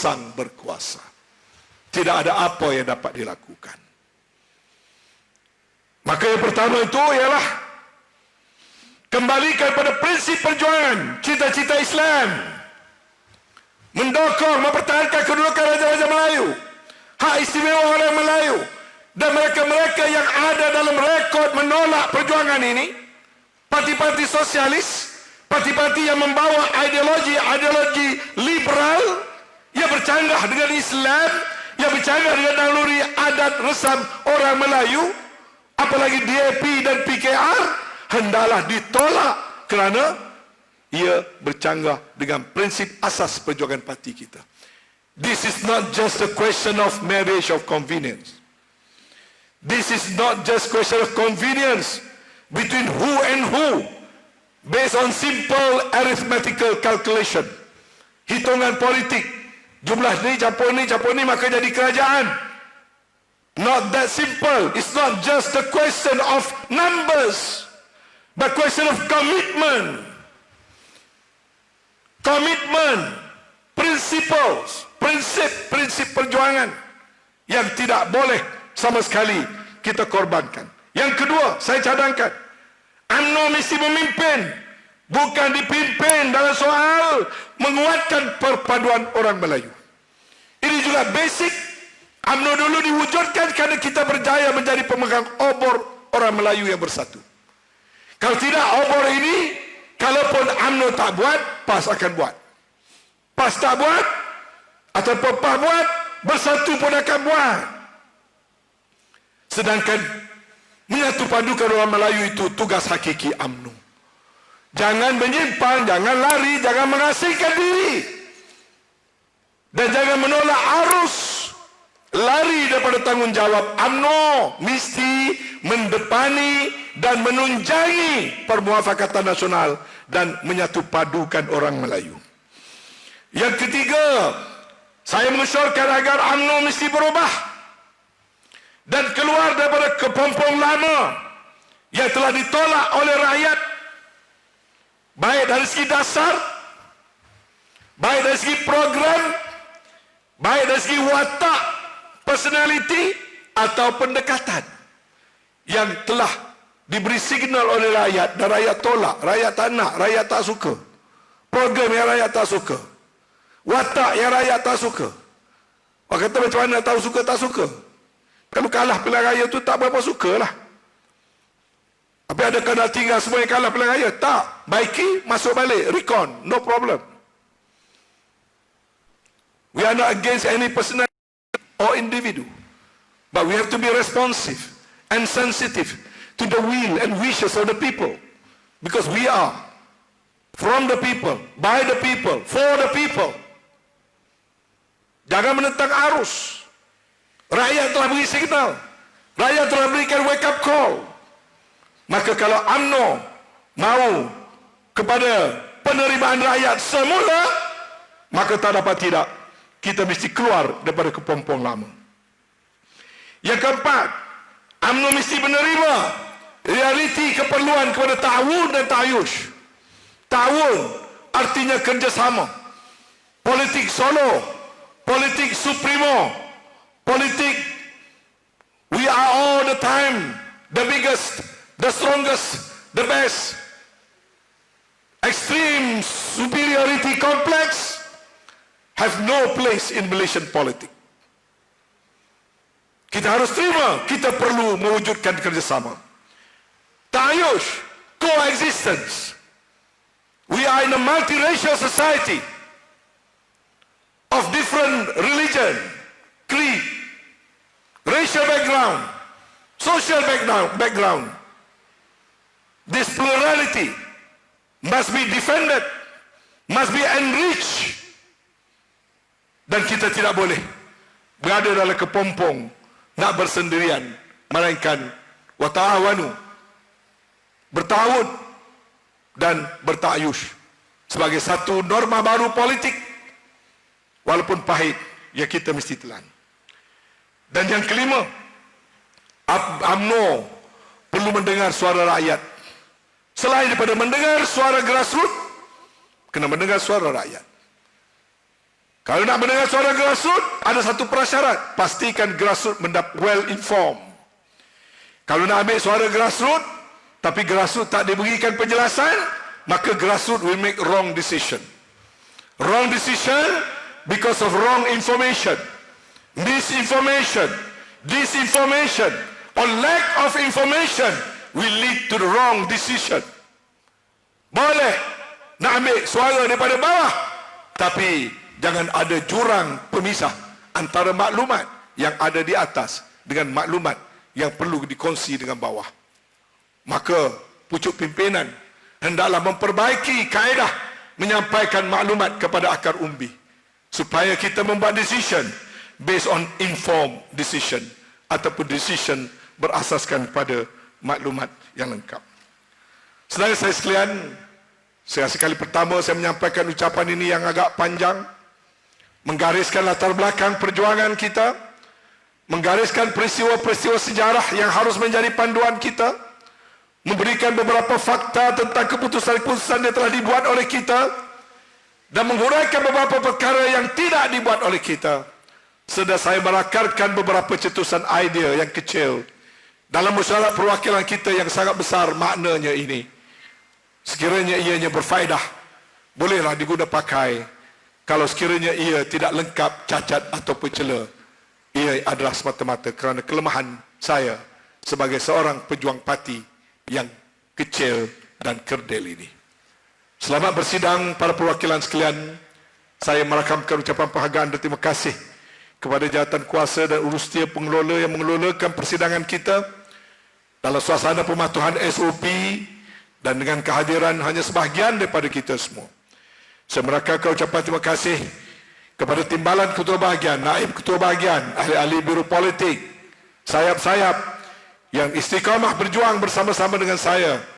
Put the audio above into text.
sang berkuasa. Tidak ada apa yang dapat dilakukan. Maka yang pertama itu ialah kembalikan pada prinsip perjuangan cita-cita Islam, mendokong, mempertahankan kedudukan Raja-Raja Melayu, hak istimewa orang Melayu, dan mereka-mereka yang ada dalam rekod menolak perjuangan ini, parti-parti sosialis, parti-parti yang membawa ideologi liberal, yang bercanggah dengan Islam, yang bercanggah dengan naluri adat resam orang Melayu, apalagi DAP dan PKR, hendaklah ditolak kerana ia bercanggah dengan prinsip asas perjuangan parti kita. This is not just a question of marriage of convenience. This is not just question of convenience between who and who, based on simple arithmetical calculation. Hitungan politik, jumlah ni campur ni maka jadi kerajaan. Not that simple. It's not just a question of numbers, but question of commitment. Commitment, principles, prinsip perjuangan yang tidak boleh sama sekali kita korbankan. Yang kedua, saya cadangkan, UMNO mesti memimpin, bukan dipimpin dalam soal menguatkan perpaduan orang Melayu. Ini juga basic. UMNO dulu diwujudkan kerana kita berjaya menjadi pemegang obor orang Melayu yang bersatu. Kalau tidak, obor ini, kalaupun UMNO tak buat, PAS akan buat. PAS tak buat, atau PAS buat, bersatu pun akan buat. Sedangkan menyatu padukan orang Melayu itu tugas hakiki UMNO. Jangan menyimpang, jangan lari, jangan mengasingkan diri, dan jangan menolak arus lari daripada tanggungjawab. UMNO mesti mendepani dan menunjangi permuafakatan nasional dan menyatu padukan orang Melayu. Yang ketiga, saya mengusulkan agar UMNO mesti berubah dan keluar daripada kepompong lama yang telah ditolak oleh rakyat, baik dari segi dasar, baik dari segi program, baik dari segi watak, personality atau pendekatan yang telah diberi signal oleh rakyat dan rakyat tolak, rakyat tak nak, rakyat tak suka. Program yang rakyat tak suka, watak yang rakyat tak suka. Orang kata macam mana tahu suka tak suka? Kalau kalah pilihan raya tu tak berapa sukalah. Tapi adakah nak tinggal semua yang kalah pilihan raya? Tak. Baiki, masuk balik, recon, no problem. We are not against any personality or individual, but we have to be responsive and sensitive to the will and wishes of the people, because we are from the people, by the people, for the people. Jangan menentang arus. Rakyat telah beri signal, rakyat telah berikan wake up call. Maka kalau UMNO mau kepada penerimaan rakyat semula, maka tak dapat tidak, kita mesti keluar daripada kepompong lama. Yang keempat, UMNO mesti menerima realiti keperluan kepada ta'awun dan ta'ayush. Ta'awun artinya kerjasama. Politik solo, politik supremo, politik we are all the time the biggest, the strongest, the best. Extreme superiority complex have no place in Malaysian politics. Kita harus terima, kita perlu mewujudkan kerjasama. Ta'ayush, coexistence. We are in a multiracial society of different religion, creed, racial background, social background. This plurality must be defended, must be enriched. Dan kita tidak boleh berada dalam kepompong nak bersendirian, melainkan wata'awanu, bertawun dan berta'ayush sebagai satu norma baru politik, walaupun pahit, ya kita mesti telan. Dan yang kelima, UMNO perlu mendengar suara rakyat. Selain daripada mendengar suara grassroots, kena mendengar suara rakyat. Kalau nak mendengar suara grassroots, ada satu prasyarat. Pastikan grassroots well informed. Kalau nak ambil suara grassroots, tapi grassroots tak diberikan penjelasan, maka grassroots will make wrong decision. Wrong decision because of wrong information. Misinformation, disinformation, or lack of information will lead to the wrong decision. Boleh nak ambil suara daripada bawah, tapi jangan ada jurang pemisah antara maklumat yang ada di atas dengan maklumat yang perlu dikongsi dengan bawah. Maka pucuk pimpinan hendaklah memperbaiki kaedah menyampaikan maklumat kepada akar umbi supaya kita membuat decision based on informed decision ataupun decision berasaskan pada maklumat yang lengkap. Saudara saya sekalian, sekali pertama saya menyampaikan ucapan ini yang agak panjang, menggariskan latar belakang perjuangan kita, menggariskan peristiwa-peristiwa sejarah yang harus menjadi panduan kita, memberikan beberapa fakta tentang keputusan-keputusan yang telah dibuat oleh kita, dan menghuraikan beberapa perkara yang tidak dibuat oleh kita. Sedang saya merakarkan beberapa cetusan idea yang kecil dalam musyawarah perwakilan kita yang sangat besar maknanya ini. Sekiranya ianya berfaedah, bolehlah diguna pakai. Kalau sekiranya ia tidak lengkap, cacat atau cela, ia adalah semata-mata kerana kelemahan saya sebagai seorang pejuang parti yang kecil dan kerdil ini. Selamat bersidang para perwakilan sekalian. Saya merakamkan ucapan penghargaan dan terima kasih kepada jawatan kuasa dan urusia pengelola yang mengelolakan persidangan kita dalam suasana pematuhan SOP dan dengan kehadiran hanya sebahagian daripada kita semua. Saya merakamkan ucapan terima kasih kepada timbalan ketua bahagian, naib ketua bahagian, ahli-ahli biro politik, sayap-sayap yang istiqamah berjuang bersama-sama dengan saya